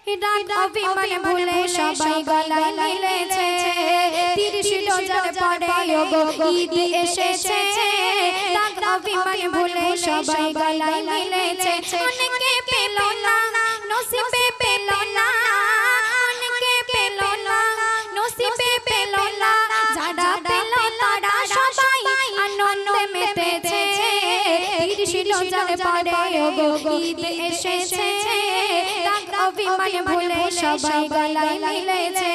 রাগ অভিমান ভুলে সবাই গলায় মিলেছে 30 রোজার পরে ওগো ঈদ এসেছে রাগ অভিমান ভুলে সবাই গলায় মিলেছে অনেকে পেল না নসিবে পেল না অনেকে পেল না নসিবে পেল না যারা পেল তারা সবাই আনন্দে মেতেছে 30 রোজার পরে ওগো ঈদ এসেছে রাগ অভিমান ভুলে সবাই গলায় মিলেছে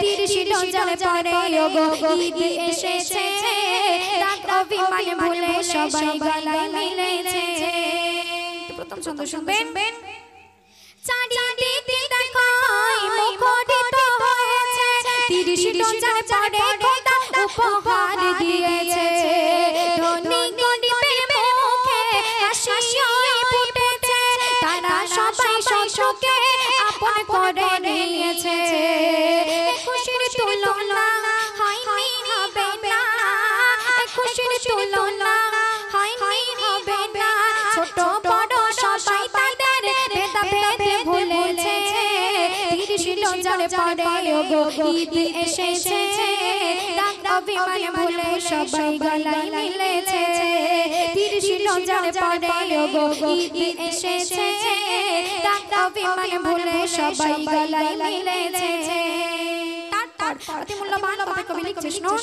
30 রোজার পরে ওগো ঈদ এসেছে রাগ অভিমান ভুলে সবাই গলায় মিলেছে প্রথম ছন্দ শুনবেন চারিদিকে দেখো মুখরিত হয়েছে 30 রোজার পরে খোদা উপহার দিয়েছে ধনী গরিবের মুখে হাসি ফুটেছে তারা সবাই শোকে আপন করে নিয়েছে খুশির তুলনা হয়নি হবে না খুশির তুলনা হয়নি হবে না ছোট বড় সবাই তাদের ভেদাভেদ ভুলেছে 30 রোজার পরে ওগো ঈদ এসেছে রাগ অভিমান ভুলে সবাই গলায় মিলেছে 30 রোজার পরে ওগো ঈদ এসেছে রাগ অভিমান ভুলে সবাই গলায় মিলেছে তারপর অতি মূল্যবান কথা কবি লিখছে শুনুন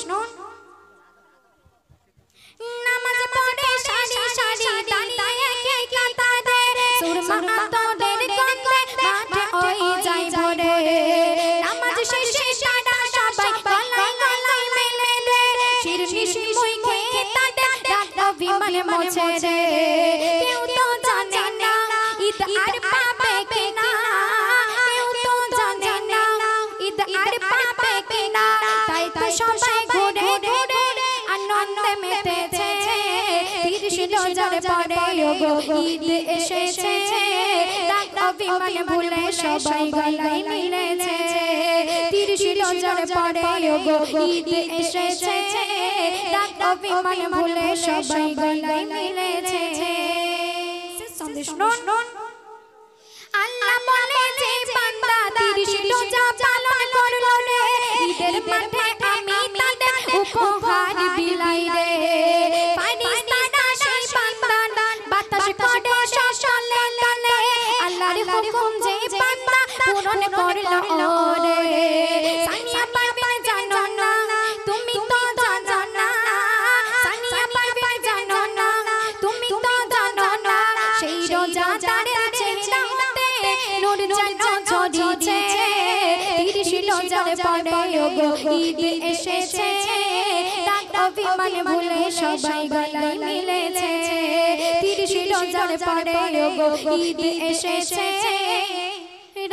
নামাজ পড়ে সারি সারি দাঁড়িয়ে কে কাতারে সুরমা আতরের গন্ধে মাঠে ওই যায় ভরে নামাজ শেষে সারা সবাই গলায় গলায় মেলে দে শিরনি মুখে তাদের রাগ অভিমান মোছে রে কেউ তো জানে না ঈদ আর পাবে কিনা কেউ তো জানে না ঈদ আর পাবে কিনা তাই তো সবাই ঘুরে ঘুরে আনন্দে মেতেছে 30 রোজার পরে ওগো ঈদ এসেছে রাগ অভিমান ভুলে সবাই গলায় মিলেছে 30 রোজার পরে ওগো ঈদ এসেছে রাগ অভিমান ভুলে সবাই গলায় মিলেছে সন্দেশ শুনুন আল্লাহ বলে যে বান্দা 30 রোজা পালন করলো রে ঈদের মাঠে আমি তাদের উপহার বিলাই রে ফারিস্তারা সেই বান্দা বাতাস করে শশলে ললে আল্লাহর হুকুম যে বান্দা পূরণ করলো রে সানিয়া পারবে জানো না তুমি তো জানো না সানিয়া পারবে জানো না তুমি তো জানো না সেই রোজাদারের চেহারা হতে নূর যেন ঝরিয়েছে 30 রোজার পরে ওগো ঈদ এসেছে রাগ অভিমান ভুলে সবাই গলায় মিলেছে 30 রোজার পরে ওগো ঈদ এসেছে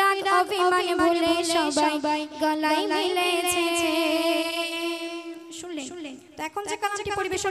রাগ অভিমান ভুলে সবাই গলায় মিলেছে শুনলেন তো এখন যে কালামটি পরিবেশন